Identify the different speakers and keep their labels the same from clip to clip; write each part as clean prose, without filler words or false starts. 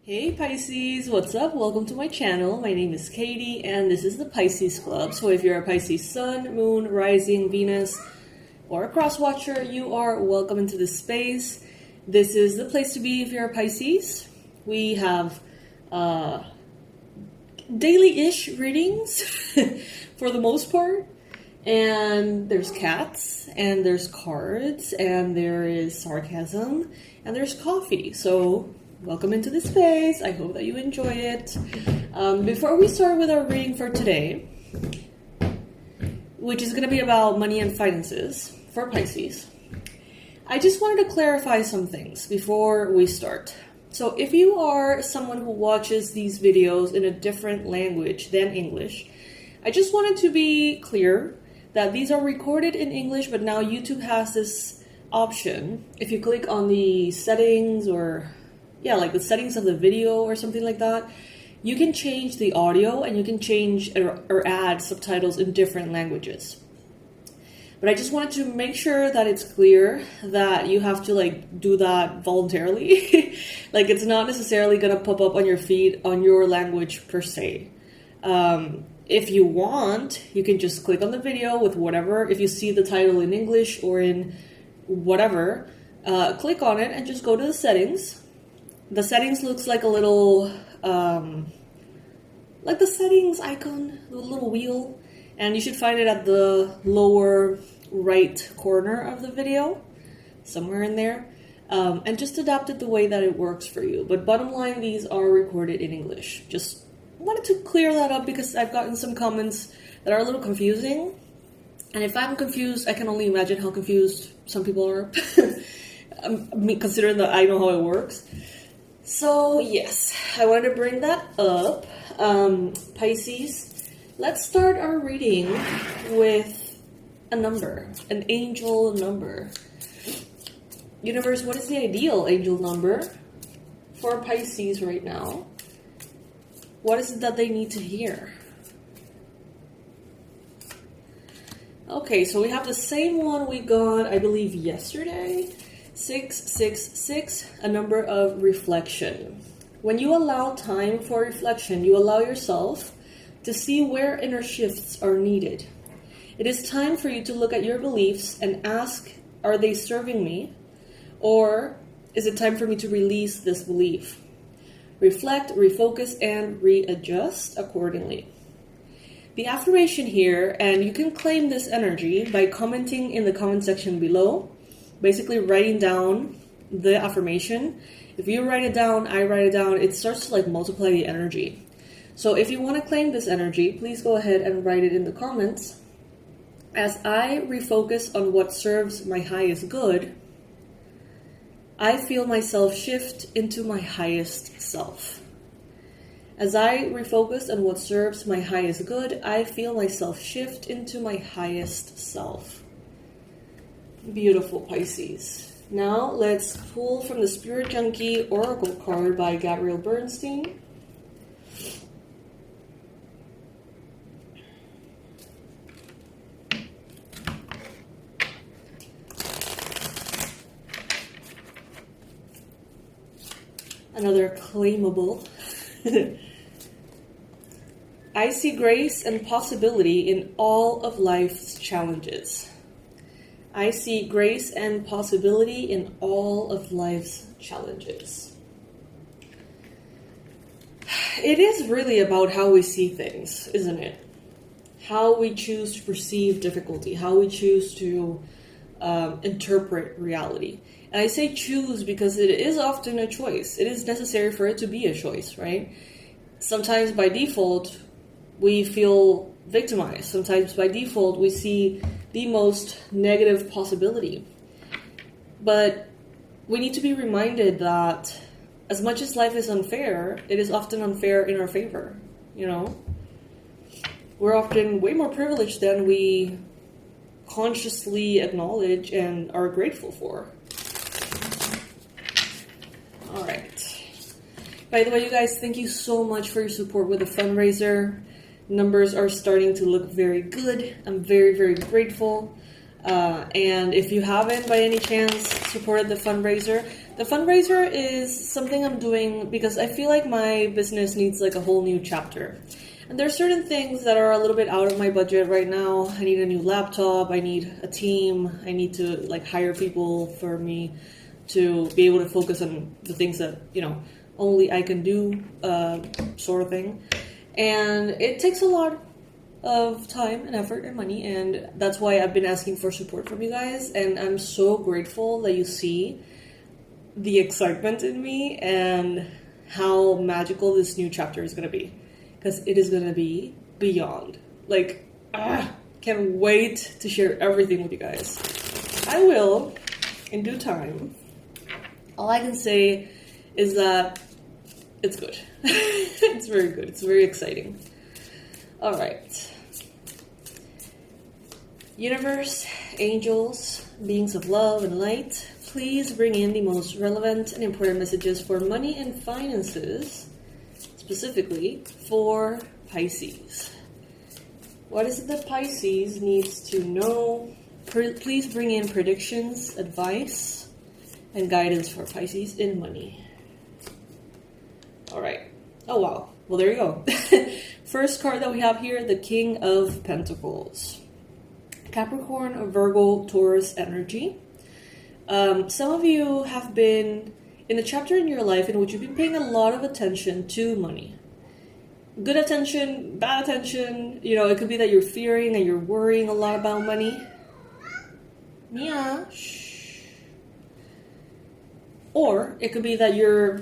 Speaker 1: Hey Pisces, what's up? Welcome to my channel. My name is Katie and this is the Pisces Club. So if you're a Pisces Sun, Moon, Rising, Venus, or a cross watcher, you are welcome into this space. This is the place to be if you're a Pisces. We have daily-ish readings for the most part. And there's cats, and there's cards, and there is sarcasm, and there's coffee. So welcome into this space. I hope that you enjoy it. Before we start with our reading for today, which is going to be about money and finances for Pisces, I just wanted to clarify some things before we start. So if you are someone who watches these videos in a different language than English, I just wanted to be clear that these are recorded in English, but now YouTube has this option. If you click on the settings or like the settings of the video or something like that, you can change the audio and you can change or add subtitles in different languages. But I just wanted to make sure that it's clear that you have to do that voluntarily. It's not necessarily gonna pop up on your feed on your language per se. If you want, you can just click on the video with whatever. If you see the title in English or in whatever, click on it and just go to the settings. The settings looks like a little, like the settings icon, the little wheel. And you should find it at the lower right corner of the video, somewhere in there. And just adapt it the way that it works for you. But bottom line, these are recorded in English. Just wanted to clear that up because I've gotten some comments that are a little confusing. And if I'm confused, I can only imagine how confused some people are. Considering that I know how it works. So yes, I wanted to bring that up. Pisces, let's start our reading with a number, an angel number. Universe, what is the ideal angel number for Pisces right now? What is it that they need to hear? Okay, so we have the same one we got, I believe, yesterday. 666, a number of reflection. When you allow time for reflection, you allow yourself to see where inner shifts are needed. It is time for you to look at your beliefs and ask, are they serving me? Or is it time for me to release this belief? Reflect, refocus, and readjust accordingly. The affirmation here, and you can claim this energy by commenting in the comment section below, basically writing down the affirmation. If you write it down, I write it down, it starts to multiply the energy. So if you want to claim this energy, please go ahead and write it in the comments. As I refocus on what serves my highest good, I feel myself shift into my highest self. As I refocus on what serves my highest good, I feel myself shift into my highest self. Beautiful, Pisces. Now let's pull from the Spirit Junkie Oracle card by Gabrielle Bernstein. Another claimable. I see grace and possibility in all of life's challenges. I see grace and possibility in all of life's challenges. It is really about how we see things, isn't it? How we choose to perceive difficulty, how we choose to interpret reality. And I say choose because it is often a choice. It is necessary for it to be a choice, right? Sometimes by default, we feel victimized. Sometimes by default, we see the most negative possibility. But we need to be reminded that as much as life is unfair, it is often unfair in our favor, We're often way more privileged than we consciously acknowledge and are grateful for. All right. By the way, you guys, thank you so much for your support with the fundraiser. Numbers are starting to look very good. I'm very, very grateful. And if you haven't, by any chance, supported the fundraiser, The fundraiser is something I'm doing because I feel like my business needs like a whole new chapter. And there are certain things that are a little bit out of my budget right now. I need a new laptop, I need a team, I need to like hire people for me to be able to focus on the things that, you know, only I can do, sort of thing. And it takes a lot of time and effort and money, and that's why I've been asking for support from you guys, and I'm so grateful that you see the excitement in me and how magical this new chapter is going to be, because it is going to be beyond. Like, can't wait to share everything with you guys. I will, in due time. All I can say is that it's good. It's very good. It's very exciting. All right. Universe, angels, beings of love and light, please bring in the most relevant and important messages for money and finances, specifically for Pisces. What is it that Pisces needs to know? Please bring in predictions, advice, and guidance for Pisces in money. All right. Oh, wow. Well, there you go. First card that we have here, the King of Pentacles. Capricorn, Virgo, Taurus energy. Some of you have been in a chapter in your life in which you've been paying a lot of attention to money. Good attention, bad attention. You know, it could be that you're fearing and you're worrying a lot about money. Mia, shh. Or it could be that you're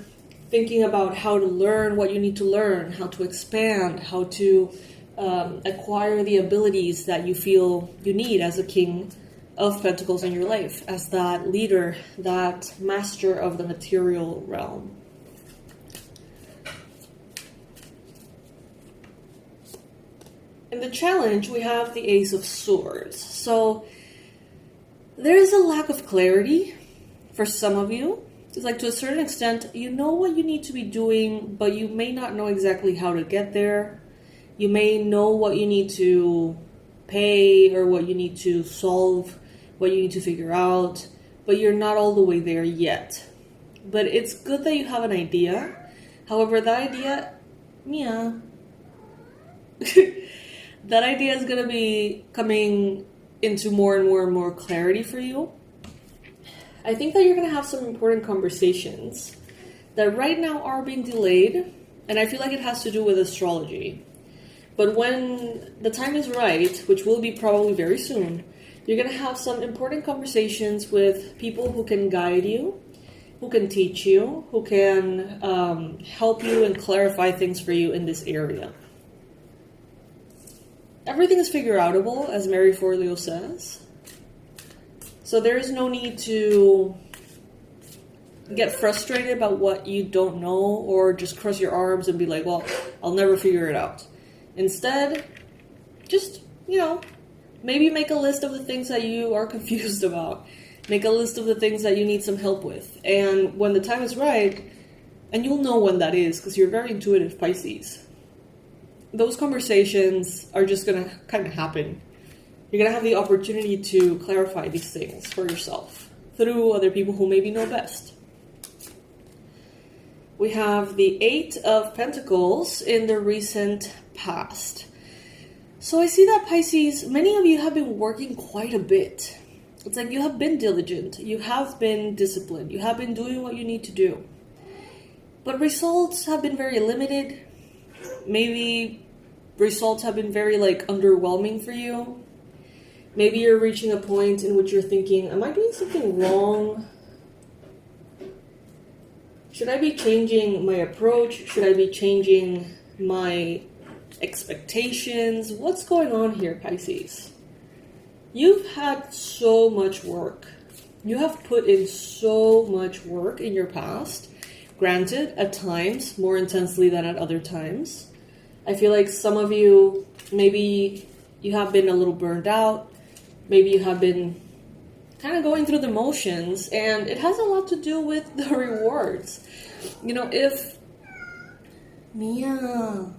Speaker 1: thinking about how to learn what you need to learn, how to expand, how to acquire the abilities that you feel you need as a King of Pentacles in your life, as that leader, that master of the material realm. In the challenge, we have the Ace of Swords. So there is a lack of clarity for some of you. It's like, to a certain extent, you know what you need to be doing, but you may not know exactly how to get there. You may know what you need to pay or what you need to solve, what you need to figure out, but you're not all the way there yet. But it's good that you have an idea. However, that idea, Mia, that idea is going to be coming into more and more and more clarity for you. I think that you're going to have some important conversations that right now are being delayed, and I feel like it has to do with astrology. But when the time is right, which will be probably very soon, you're going to have some important conversations with people who can guide you, who can teach you, who can help you and clarify things for you in this area. Everything is figure-outable, as Mary Forleo says. So there is no need to get frustrated about what you don't know, or just cross your arms and be like, well, I'll never figure it out. Instead, just, you know, maybe make a list of the things that you are confused about. Make a list of the things that you need some help with. And when the time is right, and you'll know when that is, because you're very intuitive, Pisces, those conversations are just going to kind of happen. You're going to have the opportunity to clarify these things for yourself through other people who maybe know best. We have the Eight of Pentacles in the recent past. So I see that, Pisces, many of you have been working quite a bit. It's like you have been diligent, you have been disciplined, you have been doing what you need to do. But results have been very limited. Maybe results have been very underwhelming for you. Maybe you're reaching a point in which you're thinking, am I doing something wrong? Should I be changing my approach? Should I be changing my expectations? What's going on here, Pisces? You've had so much work. You have put in so much work in your past. Granted, at times, more intensely than at other times. I feel like some of you, maybe you have been a little burned out. Maybe you have been kind of going through the motions, and it has a lot to do with the rewards. You know, if Mia,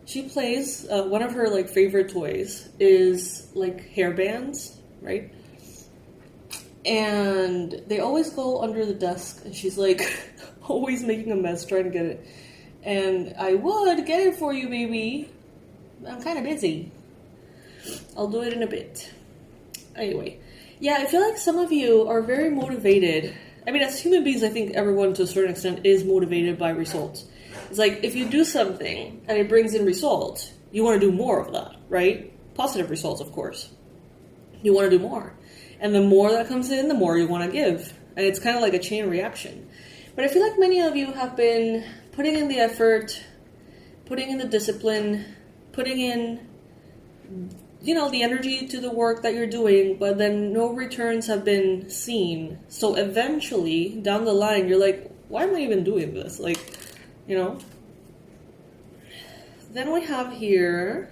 Speaker 1: she plays, one of her favorite toys is hair bands, right? And they always go under the desk, and she's like always making a mess trying to get it. And I would get it for you, baby. I'm kind of busy. I'll do it in a bit. Anyway, yeah, I feel like some of you are very motivated. I mean, as human beings, I think everyone to a certain extent is motivated by results. It's like if you do something and it brings in results, you want to do more of that, right? Positive results, of course. You want to do more. And the more that comes in, the more you want to give. And it's kind of like a chain reaction. But I feel like many of you have been putting in the effort, putting in the discipline, putting in, the energy to the work that you're doing, but then no returns have been seen. So eventually, down the line, you're like, why am I even doing this? Then we have here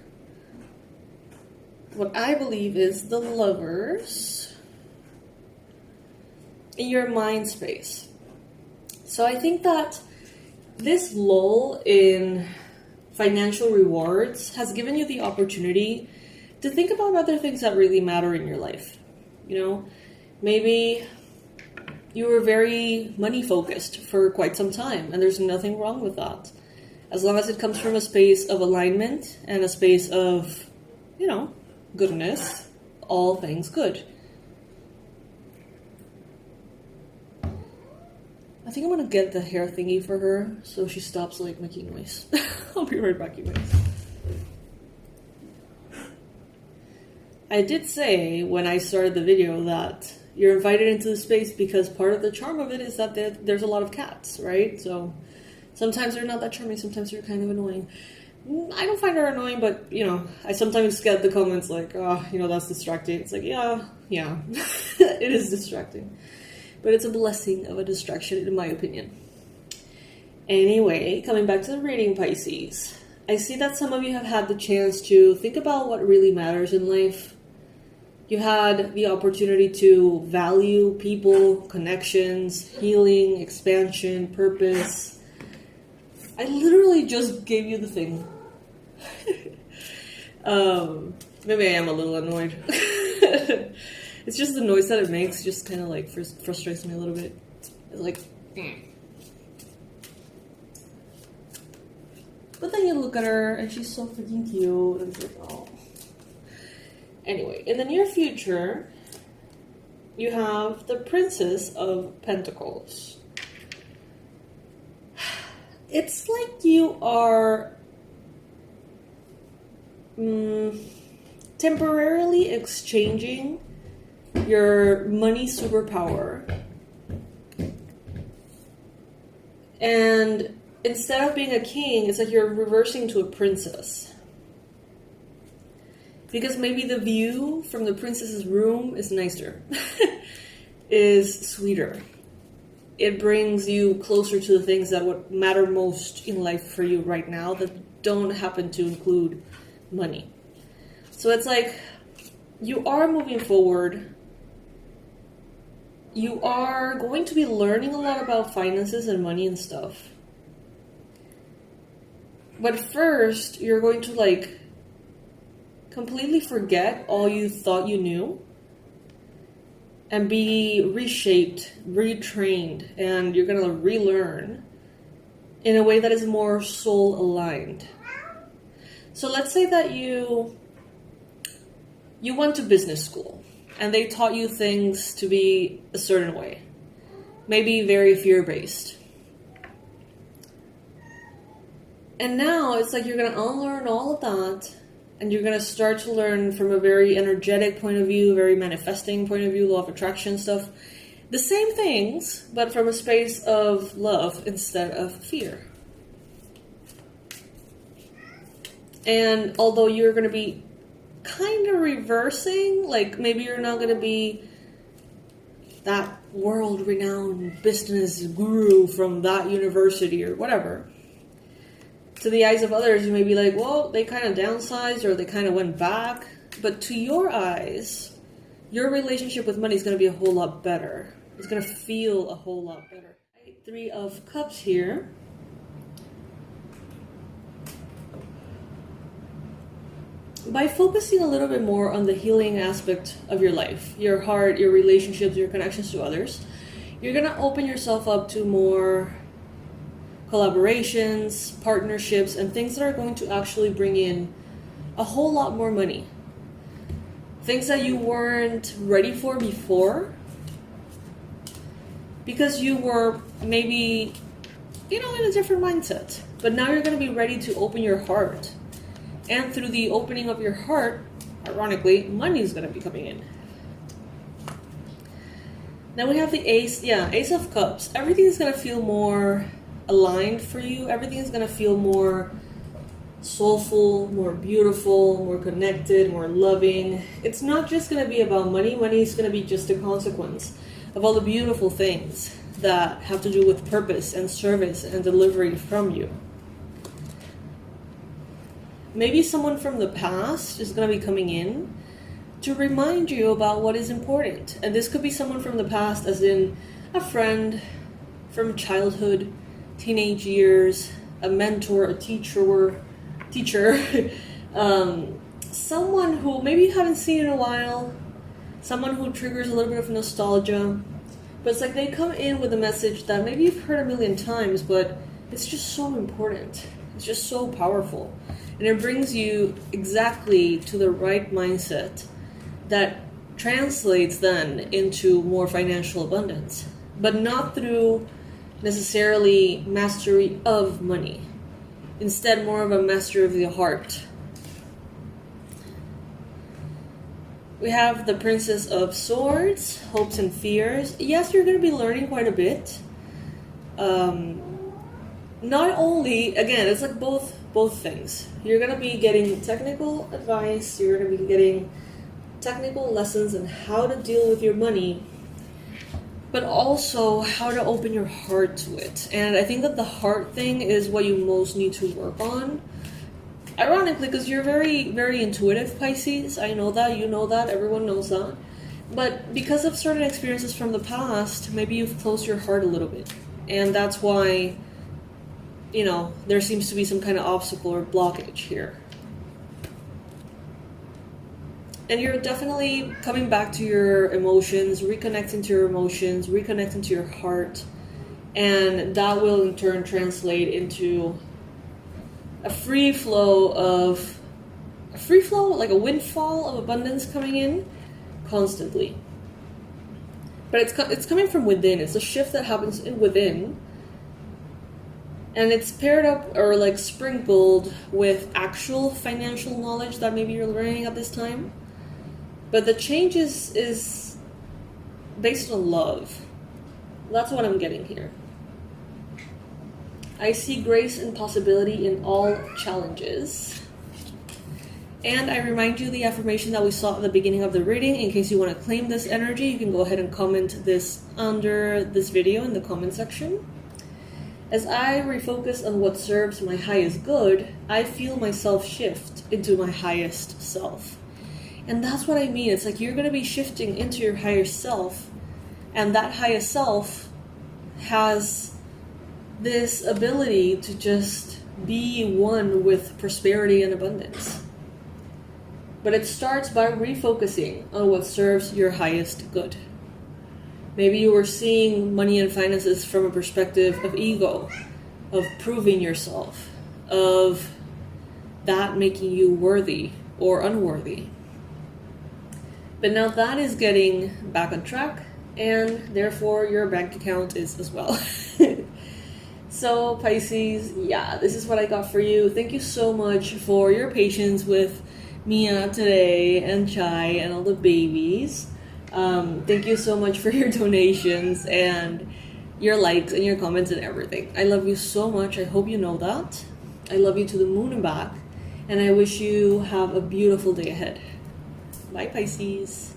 Speaker 1: what I believe is the Lovers in your mind space. So I think that this lull in financial rewards has given you the opportunity to think about other things that really matter in your life. Maybe you were very money focused for quite some time, and there's nothing wrong with that. As long as it comes from a space of alignment and a space of, goodness, all things good. I think I'm gonna get the hair thingy for her so she stops making noise. I'll be right back, you guys. I did say when I started the video that you're invited into the space because part of the charm of it is that there's a lot of cats, right? So sometimes they're not that charming, sometimes they're kind of annoying. I don't find her annoying, but, I sometimes get the comments like, that's distracting. It's like, yeah, it is distracting. But it's a blessing of a distraction, in my opinion. Anyway, coming back to the reading, Pisces. I see that some of you have had the chance to think about what really matters in life. You had the opportunity to value people, connections, healing, expansion, purpose. I literally just gave you the thing. Maybe I am a little annoyed. It's just the noise that it makes just kind of frustrates me a little bit. It's like, But then you look at her and she's so freaking cute and it's like, oh. Anyway, in the near future, you have the Princess of Pentacles. It's like you are temporarily exchanging your money superpower, and instead of being a king, it's like you're reversing to a princess. Because maybe the view from the princess's room is nicer, is sweeter. It brings you closer to the things that would matter most in life for you right now that don't happen to include money. So it's like you are moving forward. You are going to be learning a lot about finances and money and stuff. But first, you're going to completely forget all you thought you knew and be reshaped, retrained, and you're going to relearn in a way that is more soul aligned. So let's say that you went to business school and they taught you things to be a certain way, maybe very fear-based. And now it's like you're going to unlearn all of that, and you're going to start to learn from a very energetic point of view, very manifesting point of view, law of attraction stuff. The same things, but from a space of love instead of fear. And although you're going to be kind of reversing, maybe you're not going to be that world-renowned business guru from that university or whatever. To the eyes of others, you may be like, well, they kind of downsized or they kind of went back. But to your eyes, your relationship with money is going to be a whole lot better. It's going to feel a whole lot better. 3 of Cups here. by focusing a little bit more on the healing aspect of your life, your heart, your relationships, your connections to others, you're going to open yourself up to more collaborations, partnerships, and things that are going to actually bring in a whole lot more money. Things that you weren't ready for before because you were maybe, in a different mindset. But now you're going to be ready to open your heart. And through the opening of your heart, ironically, money is going to be coming in. Now we have the Ace of Cups. Everything is going to feel more aligned for you. Everything is going to feel more soulful, more beautiful, more connected, more loving. It's not just going to be about money. Money is going to be just a consequence of all the beautiful things that have to do with purpose and service and delivery from you. Maybe someone from the past is going to be coming in to remind you about what is important. And this could be someone from the past, as in a friend from childhood, teenage years, a mentor, a teacher, someone who maybe you haven't seen in a while, someone who triggers a little bit of nostalgia. But it's like they come in with a message that maybe you've heard a million times, but it's just so important. It's just so powerful. And it brings you exactly to the right mindset that translates then into more financial abundance. But not through necessarily mastery of money. Instead, more of a mastery of the heart. We have the Princess of Swords, hopes and fears. Yes, you're going to be learning quite a bit. Not only, again, it's like both things. You're going to be getting technical advice. You're going to be getting technical lessons on how to deal with your money, but also how to open your heart to it. And I think that the heart thing is what you most need to work on. Ironically, because you're very, very intuitive, Pisces. I know that, you know that, everyone knows that. But because of certain experiences from the past, maybe you've closed your heart a little bit. And that's why, there seems to be some kind of obstacle or blockage here. And you're definitely coming back to your emotions, reconnecting to your emotions, reconnecting to your heart. And that will in turn translate into a free flow, like a windfall of abundance coming in constantly. But it's coming from within. It's a shift that happens within. And it's paired up or like sprinkled with actual financial knowledge that maybe you're learning at this time. But the change is based on love. That's what I'm getting here. I see grace and possibility in all challenges. And I remind you the affirmation that we saw at the beginning of the reading. In case you want to claim this energy, you can go ahead and comment this under this video in the comment section. As I refocus on what serves my highest good, I feel myself shift into my highest self. And that's what I mean. It's like you're going to be shifting into your higher self. And that higher self has this ability to just be one with prosperity and abundance. But it starts by refocusing on what serves your highest good. Maybe you were seeing money and finances from a perspective of ego, of proving yourself, of that making you worthy or unworthy. But now that is getting back on track, and therefore your bank account is as well. So Pisces, this is what I got for you. Thank you so much for your patience with Mia today and Chai and all the babies. Thank you so much for your donations and your likes and your comments and everything. I love you so much. I hope you know that. I love you to the moon and back. And I wish you have a beautiful day ahead. Bye, Pisces.